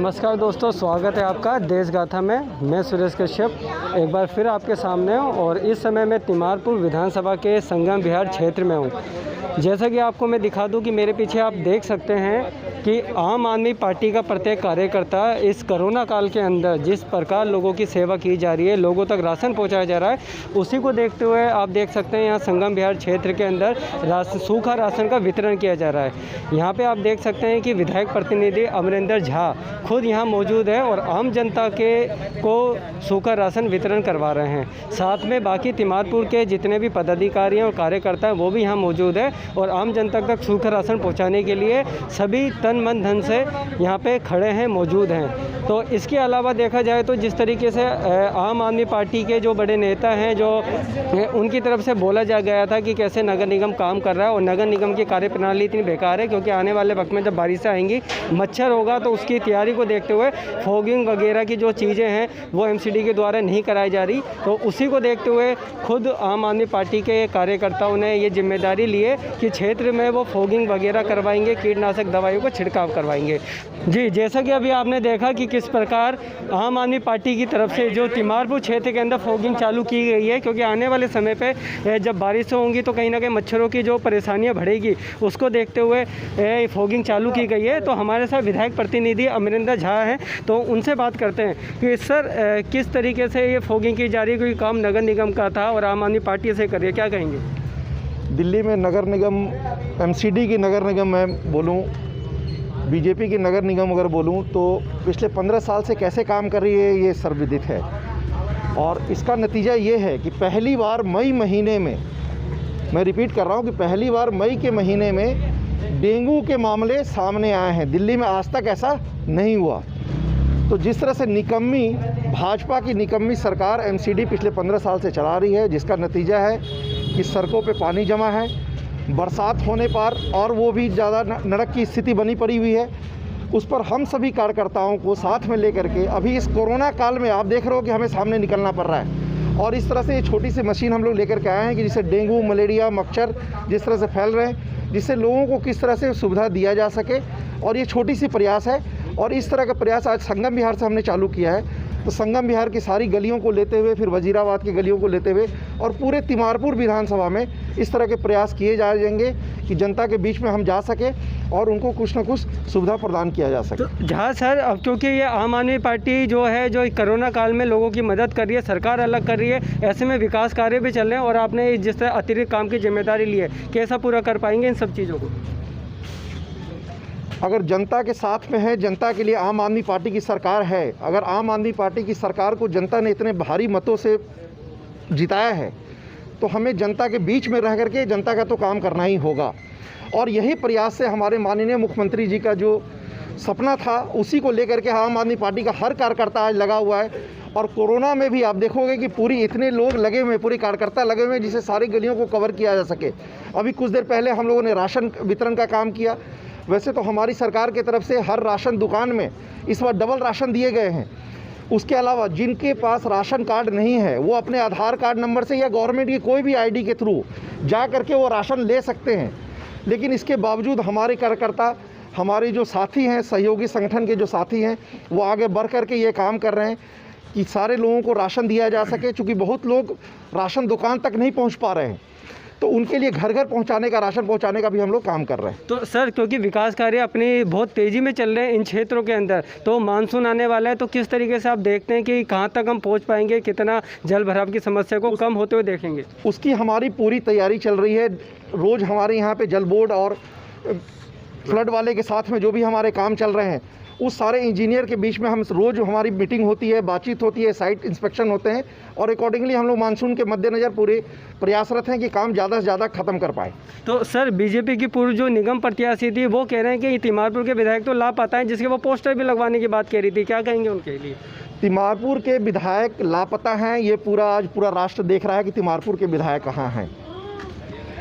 नमस्कार दोस्तों, स्वागत है आपका देश गाथा में। मैं सुरेश कश्यप एक बार फिर आपके सामने हूँ और इस समय मैं तिमारपुर विधानसभा के संगम विहार क्षेत्र में हूँ। जैसा कि आपको मैं दिखा दूं कि मेरे पीछे आप देख सकते हैं कि आम आदमी पार्टी का प्रत्येक कार्यकर्ता इस कोरोना काल के अंदर जिस प्रकार लोगों की सेवा की जा रही है, लोगों तक राशन पहुंचाया जा रहा है, उसी को देखते हुए आप देख सकते हैं यहाँ संगम विहार क्षेत्र के अंदर सूखा राशन का वितरण किया जा रहा है। यहाँ पे आप देख सकते हैं कि विधायक प्रतिनिधि अमरिंदर झा खुद यहाँ मौजूद है और आम जनता को सूखा राशन वितरण करवा रहे हैं। साथ में बाकी तिमारपुर के जितने भी पदाधिकारी हैं और कार्यकर्ता हैं वो भी यहाँ मौजूद है और आम जनता तक सूखा राशन पहुँचाने के लिए सभी तन मन धन से यहाँ पे खड़े हैं, मौजूद हैं। तो इसके अलावा देखा जाए तो जिस तरीके से आम आदमी पार्टी के जो बड़े नेता हैं, जो उनकी तरफ से बोला जा गया था कि कैसे नगर निगम काम कर रहा है और नगर निगम की कार्यप्रणाली इतनी बेकार है क्योंकि आने वाले वक्त में जब बारिशें आएंगी, मच्छर होगा, तो उसकी तैयारी को देखते हुए फॉगिंग वगैरह की जो चीज़ें हैं वो एमसीडी के द्वारा नहीं कराई जा रही। तो उसी को देखते हुए खुद आम आदमी पार्टी के कार्यकर्ताओं ने ये जिम्मेदारी ली है कि क्षेत्र में वो फॉगिंग वगैरह करवाएंगे, कीटनाशक दवाइयों को छिड़काव करवाएंगे। जी, जैसा कि अभी आपने देखा कि किस प्रकार आम आदमी पार्टी की तरफ से जो तिमारपुर क्षेत्र के अंदर फॉगिंग चालू की गई है, क्योंकि आने वाले समय पे जब बारिशें होंगी तो कहीं ना कहीं मच्छरों की जो परेशानियां बढ़ेगी, उसको देखते हुए फॉगिंग चालू की गई है। तो हमारे साथ विधायक प्रतिनिधि अमरिंदर झा हैं, तो उनसे बात करते हैं कि सर किस तरीके से ये फॉगिंग की जा रही है, क्योंकि काम नगर निगम का था और आम आदमी पार्टी से कर रही है, क्या कहेंगे? दिल्ली में नगर निगम, एमसीडी की नगर निगम मैं बोलूं, बीजेपी की नगर निगम अगर बोलूं तो पिछले 15 साल से कैसे काम कर रही है ये सर्वविदित है। और इसका नतीजा ये है कि पहली बार मई महीने में, मैं रिपीट कर रहा हूं कि पहली बार मई के महीने में डेंगू के मामले सामने आए हैं। दिल्ली में आज तक ऐसा नहीं हुआ। तो जिस तरह से निकम्मी, भाजपा की निकम्मी सरकार एमसीडी पिछले 15 साल से चला रही है, जिसका नतीजा है कि सड़कों पे पानी जमा है, बरसात होने पर और वो भी ज़्यादा नरक की स्थिति बनी पड़ी हुई है। उस पर हम सभी कार्यकर्ताओं को साथ में लेकर के अभी इस कोरोना काल में आप देख रहे हो कि हमें सामने निकलना पड़ रहा है और इस तरह से ये छोटी सी मशीन हम लोग लेकर के आए हैं कि जिससे डेंगू, मलेरिया, मच्छर जिस तरह से फैल रहे हैं, जिससे लोगों को किस तरह से सुविधा दिया जा सके। और ये छोटी सी प्रयास है और इस तरह का प्रयास आज संगम विहार से हमने चालू किया है। तो संगम विहार की सारी गलियों को लेते हुए, फिर वजीराबाद की गलियों को लेते हुए और पूरे तिमारपुर विधानसभा में इस तरह के प्रयास किए जाएंगे कि जनता के बीच में हम जा सके और उनको कुछ न कुछ सुविधा प्रदान किया जा सके। तो जहाँ सर, अब क्योंकि ये आम आदमी पार्टी जो है, जो कोरोना काल में लोगों की मदद कर रही है, सरकार अलग कर रही है, ऐसे में विकास कार्य भी चल रहे हैं और आपने जिस तरह अतिरिक्त काम की जिम्मेदारी ली है, कैसा पूरा कर पाएंगे इन सब चीज़ों को? अगर जनता के साथ में है, जनता के लिए आम आदमी पार्टी की सरकार है, अगर आम आदमी पार्टी की सरकार को जनता ने इतने भारी मतों से जिताया है तो हमें जनता के बीच में रह करके जनता का तो काम करना ही होगा। और यही प्रयास से हमारे माननीय मुख्यमंत्री जी का जो सपना था, उसी को लेकर के आम आदमी पार्टी का हर कार्यकर्ता आज लगा हुआ है। और कोरोना में भी आप देखोगे कि पूरी इतने लोग लगे हुए, पूरे कार्यकर्ता लगे हुए हैं जिससे सारी गलियों को कवर किया जा सके। अभी कुछ देर पहले हम लोगों ने राशन वितरण का काम किया। वैसे तो हमारी सरकार की तरफ से हर राशन दुकान में इस बार डबल राशन दिए गए हैं। उसके अलावा जिनके पास राशन कार्ड नहीं है वो अपने आधार कार्ड नंबर से या गवर्नमेंट की कोई भी आईडी के थ्रू जा करके वो राशन ले सकते हैं। लेकिन इसके बावजूद हमारे कार्यकर्ता, हमारे जो साथी हैं, सहयोगी संगठन के जो साथी हैं, वो आगे बढ़ करके ये काम कर रहे हैं कि सारे लोगों को राशन दिया जा सके। चूँकि बहुत लोग राशन दुकान तक नहीं पहुँच पा रहे हैं, तो उनके लिए घर घर पहुंचाने का, राशन पहुंचाने का भी हम लोग काम कर रहे हैं। तो सर, क्योंकि विकास कार्य अपनी बहुत तेज़ी में चल रहे हैं इन क्षेत्रों के अंदर, तो मानसून आने वाला है, तो किस तरीके से आप देखते हैं कि कहां तक हम पहुंच पाएंगे, कितना जल भराव की समस्या को कम होते हुए देखेंगे? उसकी हमारी पूरी तैयारी चल रही है। रोज़ हमारे यहाँ पे जल बोर्ड और फ्लड वाले के साथ में जो भी हमारे काम चल रहे हैं, उस सारे इंजीनियर के बीच में हम रोज़ हमारी मीटिंग होती है, बातचीत होती है, साइट इंस्पेक्शन होते हैं और अकॉर्डिंगली हम लोग मानसून के मद्देनज़र पूरे प्रयासरत हैं कि काम ज़्यादा से ज़्यादा ख़त्म कर पाए। तो सर, बीजेपी की पूर्व जो निगम प्रत्याशी थी वो कह रहे हैं कि तिमारपुर के विधायक तो लापता हैं, जिसके वो पोस्टर भी लगवाने की बात कह रही थी, क्या कहेंगे उनके लिए? तिमारपुर के विधायक लापता हैं, ये आज पूरा राष्ट्र देख रहा है कि तिमारपुर के विधायक कहाँ हैं।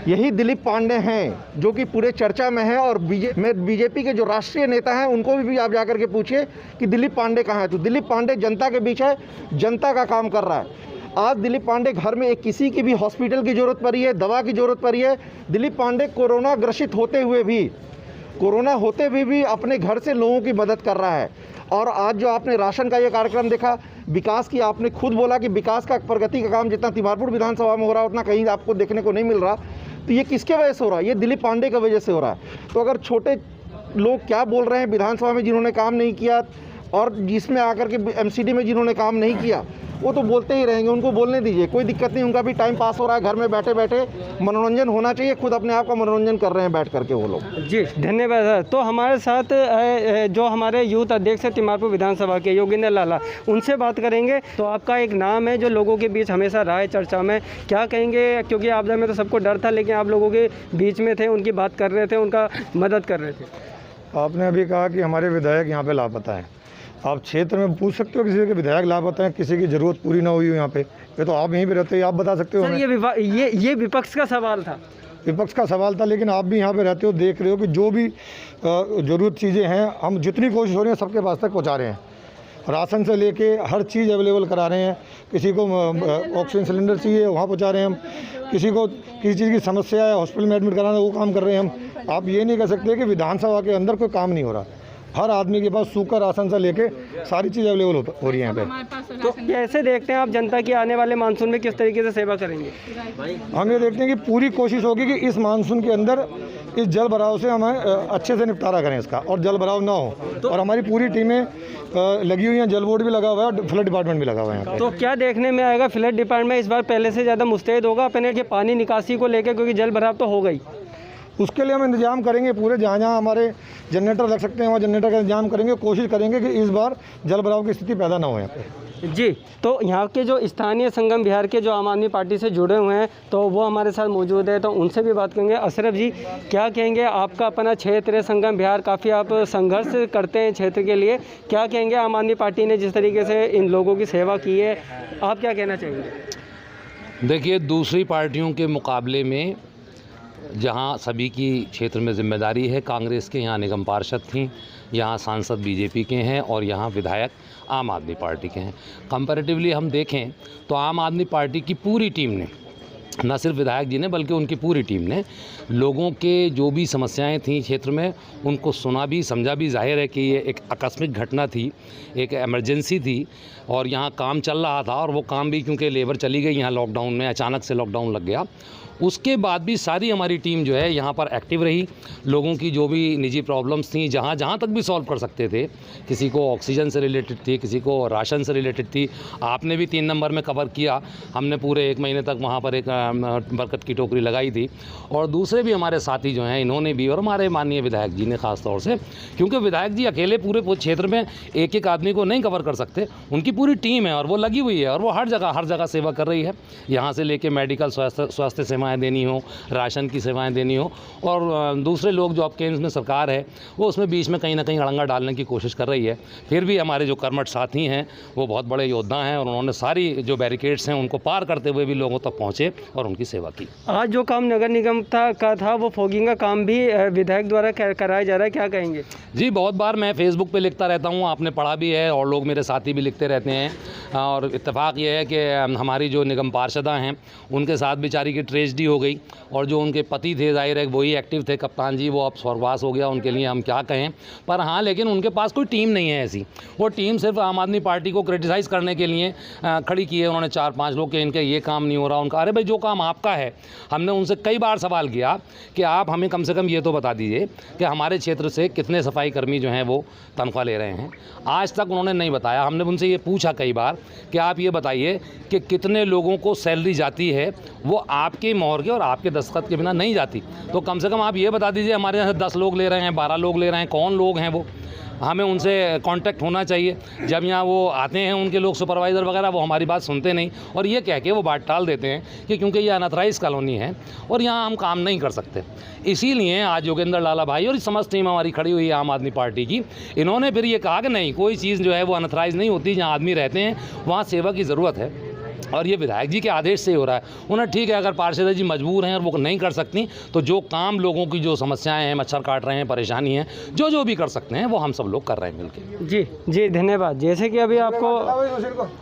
यही दिलीप पांडे हैं जो कि पूरे चर्चा में है और बीजेपी के जो राष्ट्रीय नेता हैं उनको भी आप जाकर के पूछिए कि दिलीप पांडे कहाँ है। तो दिलीप पांडे जनता के बीच है, जनता का काम कर रहा है। आज दिलीप पांडे घर में एक किसी की भी हॉस्पिटल की ज़रूरत पड़ी है, दवा की ज़रूरत पड़ी है, दिलीप पांडे कोरोना ग्रसित होते हुए भी कोरोना होते हुए भी अपने घर से लोगों की मदद कर रहा है। और आज जो आपने राशन का ये कार्यक्रम देखा, विकास की आपने खुद बोला कि विकास का प्रगति का काम जितना तिमारपुर विधानसभा में हो रहा है उतना कहीं आपको देखने को नहीं मिल रहा। तो ये किसके वजह से हो रहा है? ये दिलीप पांडे की वजह से हो रहा है। तो अगर छोटे लोग क्या बोल रहे हैं विधानसभा में जिन्होंने काम नहीं किया और जिसमें आकर के एमसीडी में जिन्होंने काम नहीं किया, वो तो बोलते ही रहेंगे, उनको बोलने दीजिए, कोई दिक्कत नहीं, उनका भी टाइम पास हो रहा है, घर में बैठे बैठे मनोरंजन होना चाहिए, खुद अपने आप का मनोरंजन कर रहे हैं बैठ करके वो लोग। जी धन्यवाद सर। तो हमारे साथ जो हमारे यूथ अध्यक्ष है तिमारपुर विधानसभा के योगेंद्र लाला, उनसे बात करेंगे। तो आपका एक नाम है जो लोगों के बीच हमेशा रहा है चर्चा में, क्या कहेंगे? क्योंकि आपदा में तो सबको डर था, लेकिन आप लोगों के बीच में थे, उनकी बात कर रहे थे, उनका मदद कर रहे थे। आपने अभी कहा कि हमारे विधायक यहाँ पे लापता हैं। आप क्षेत्र में पूछ सकते हो किसी के विधायक लापता हैं, किसी की ज़रूरत पूरी ना हुई हो यहाँ पे? ये तो आप यहीं पे रहते हो, आप बता सकते हो सर हमें। ये विपक्ष का सवाल था। विपक्ष का सवाल था, लेकिन आप भी यहाँ पे रहते हो, देख रहे हो कि जो भी ज़रूरत चीज़ें हैं हम जितनी कोशिश हो रही है सबके पास तक पहुँचा रहे हैं। राशन से लेके हर चीज़ अवेलेबल करा रहे हैं। किसी को ऑक्सीजन सिलेंडर चाहिए वहाँ पहुँचा रहे हैं हम, किसी को किसी चीज़ की समस्या है हॉस्पिटल में एडमिट कराना वो काम कर रहे हैं हम। आप ये नहीं कह सकते कि विधानसभा के अंदर कोई काम नहीं हो रहा। हर आदमी के पास सूखा राशन से लेके सारी चीज़ अवेलेबल हो रही है यहाँ पे। तो कैसे देखते हैं आप जनता की आने वाले मानसून में किस तरीके से सेवा करेंगे? हम ये देखते हैं कि पूरी कोशिश होगी कि इस मानसून के अंदर इस जल भराव से हमें अच्छे से निपटारा करें इसका, और जल भराव ना हो। और हमारी पूरी टीमें लगी हुई हैं, जल बोर्ड भी लगा हुआ है और फ्लड डिपार्टमेंट भी लगा हुआ है यहाँ पे। तो क्या देखने में आएगा? फ्लड डिपार्टमेंट इस बार पहले से ज़्यादा मुस्तैद होगा अपने के पानी निकासी को लेकर, क्योंकि जल भराव तो हो गई। उसके लिए हम इंतजाम करेंगे पूरे, जहाँ जहाँ हमारे जनरेटर लग सकते हैं वहाँ जनरेटर का इंतजाम करेंगे। कोशिश करेंगे कि इस बार जल भराव की स्थिति पैदा ना हो यहाँ पे। जी, तो यहाँ के जो स्थानीय संगम बिहार के जो आम आदमी पार्टी से जुड़े हुए हैं तो वो हमारे साथ मौजूद है, तो उनसे भी बात करेंगे। अशरफ जी, क्या कहेंगे? आपका अपना क्षेत्र है संगम बिहार, काफ़ी आप संघर्ष करते हैं क्षेत्र के लिए, क्या कहेंगे? आम आदमी पार्टी ने जिस तरीके से इन लोगों की सेवा की है, आप क्या कहना चाहेंगे? देखिए, दूसरी पार्टियों के मुकाबले में जहां सभी की क्षेत्र में जिम्मेदारी है, कांग्रेस के यहाँ निगम पार्षद थी, यहाँ सांसद बीजेपी के हैं और यहाँ विधायक आम आदमी पार्टी के हैं। कंपैरेटिवली हम देखें तो आम आदमी पार्टी की पूरी टीम ने, न सिर्फ विधायक जी ने बल्कि उनकी पूरी टीम ने लोगों के जो भी समस्याएं थी क्षेत्र में उनको सुना भी, समझा भी। जाहिर है कि ये एक आकस्मिक घटना थी, एक इमरजेंसी थी और यहाँ काम चल रहा था, और वो काम भी क्योंकि लेबर चली गई यहाँ लॉकडाउन में, अचानक से लॉकडाउन लग गया, उसके बाद भी सारी हमारी टीम जो है यहाँ पर एक्टिव रही। लोगों की जो भी निजी प्रॉब्लम्स थी जहाँ तक भी सॉल्व कर सकते थे, किसी को ऑक्सीजन से रिलेटेड थी, किसी को राशन से रिलेटेड थी, आपने भी 3 नंबर में कवर किया। हमने पूरे 1 महीने तक वहाँ पर एक बरकत की टोकरी लगाई थी, और दूसरे भी हमारे साथी जो हैं इन्होंने भी, और हमारे माननीय विधायक जी ने ख़ास तौर से, क्योंकि विधायक जी अकेले पूरे क्षेत्र में एक एक आदमी को नहीं कवर कर सकते, उनकी पूरी टीम है और वो लगी हुई है और वो हर जगह सेवा कर रही है। यहाँ से लेके मेडिकल स्वास्थ्य सेवाएं देनी हो, राशन की सेवाएं देनी हो, और दूसरे लोग जो अब केंद्र में सरकार है वो उसमें बीच में कहीं ना कहीं अड़ंगा डालने की कोशिश कर रही है। फिर भी हमारे जो कर्मठ साथी हैं वो बहुत बड़े योद्धा हैं और उन्होंने सारी जो बैरिकेड्स हैं उनको पार करते हुए भी लोगों तक पहुँचे और उनकी सेवा की। आज जो काम नगर निगम का था वो फॉगिंग का काम भी विधायक द्वारा कराया जा रहा है, क्या कहेंगे? जी, बहुत बार मैं फेसबुक पे लिखता रहता हूँ, आपने पढ़ा भी है और लोग मेरे साथी भी लिखते रहते हैं। और इत्तेफाक ये है कि हमारी जो निगम पार्षदा हैं उनके साथ बेचारी की ट्रेजेडी हो गई, और जो उनके पति थे जाहिर है वही एक्टिव थे, कप्तान जी, वो अब स्वर्गवास हो गया, उनके लिए हम क्या कहें। पर हाँ, लेकिन उनके पास कोई टीम नहीं है ऐसी, वो टीम सिर्फ आम आदमी पार्टी को क्रिटिसाइज़ करने के लिए खड़ी की है। उन्होंने 4-5 लोग के इनके ये काम नहीं हो रहा, उनका। अरे भाई, जो काम आपका है, हमने उनसे कई बार सवाल किया कि आप हमें कम से कम ये तो बता दीजिए कि हमारे क्षेत्र से कितने सफाई कर्मी जो हैं वो तनख्वाह ले रहे हैं। आज तक उन्होंने नहीं बताया। हमने उनसे ये पूछा कई बार कि आप ये बताइए कि कितने लोगों को सैलरी जाती है, वो आपके मोहर के और आपके दस्तखत के बिना नहीं जाती। तो कम से कम आप ये बता दीजिए, हमारे यहाँ 10 लोग ले रहे हैं, 12 लोग ले रहे हैं, कौन लोग हैं वो, हमें उनसे कांटेक्ट होना चाहिए। जब यहाँ वो आते हैं उनके लोग सुपरवाइज़र वगैरह, वो हमारी बात सुनते नहीं और ये कह के वो बात टाल देते हैं कि क्योंकि ये अनऑथराइज कॉलोनी है और यहाँ हम काम नहीं कर सकते। इसीलिए आज योगेंद्र लाला भाई और समस्त टीम हमारी खड़ी हुई है आम आदमी पार्टी की। इन्होंने फिर ये कहा कि नहीं, कोई चीज़ जो है वो अनऑथराइज नहीं होती, जहाँ आदमी रहते हैं वहाँ सेवा की ज़रूरत है। और ये विधायक जी के आदेश से हो रहा है। उन्हें ठीक है, अगर पार्षद जी मजबूर हैं और वो नहीं कर सकती तो जो काम लोगों की जो समस्याएं हैं, मच्छर काट रहे हैं, परेशानी है, जो भी कर सकते हैं वो हम सब लोग कर रहे हैं मिलकर। जी जी धन्यवाद। जैसे कि अभी आपको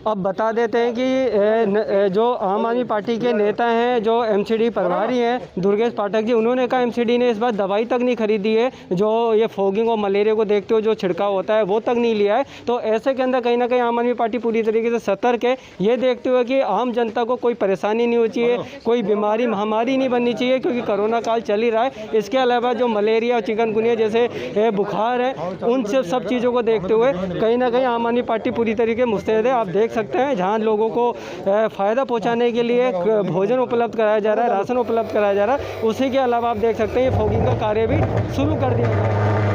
अब बता देते हैं कि जो आम आदमी पार्टी के नेता हैं, जो एमसीडी प्रभारी हैं दुर्गेश पाठक जी, उन्होंने कहा एमसीडी ने इस बार दवाई तक नहीं खरीदी है, जो ये फॉगिंग और मलेरिया को देखते हुए जो छिड़काव होता है वो तक नहीं लिया है। तो ऐसे के अंदर कहीं ना कहीं आम आदमी पार्टी पूरी तरीके से सतर्क है, ये देखते हुए कि आम जनता को कोई परेशानी नहीं होनी चाहिए, कोई बीमारी महामारी नहीं बननी चाहिए, क्योंकि कोरोना काल चल ही रहा है। इसके अलावा जो मलेरिया और चिकनगुनिया जैसे बुखार है, उन सब चीज़ों को देखते हुए कहीं ना कहीं आम आदमी पार्टी पूरी तरीके मुस्तैद है। आप देख सकते हैं जहाँ लोगों को फ़ायदा पहुँचाने के लिए भोजन उपलब्ध कराया जा रहा है, राशन उपलब्ध कराया जा रहा है। उसी के अलावा आप देख सकते हैं ये फॉगिंग का कार्य भी शुरू कर दिया गया है।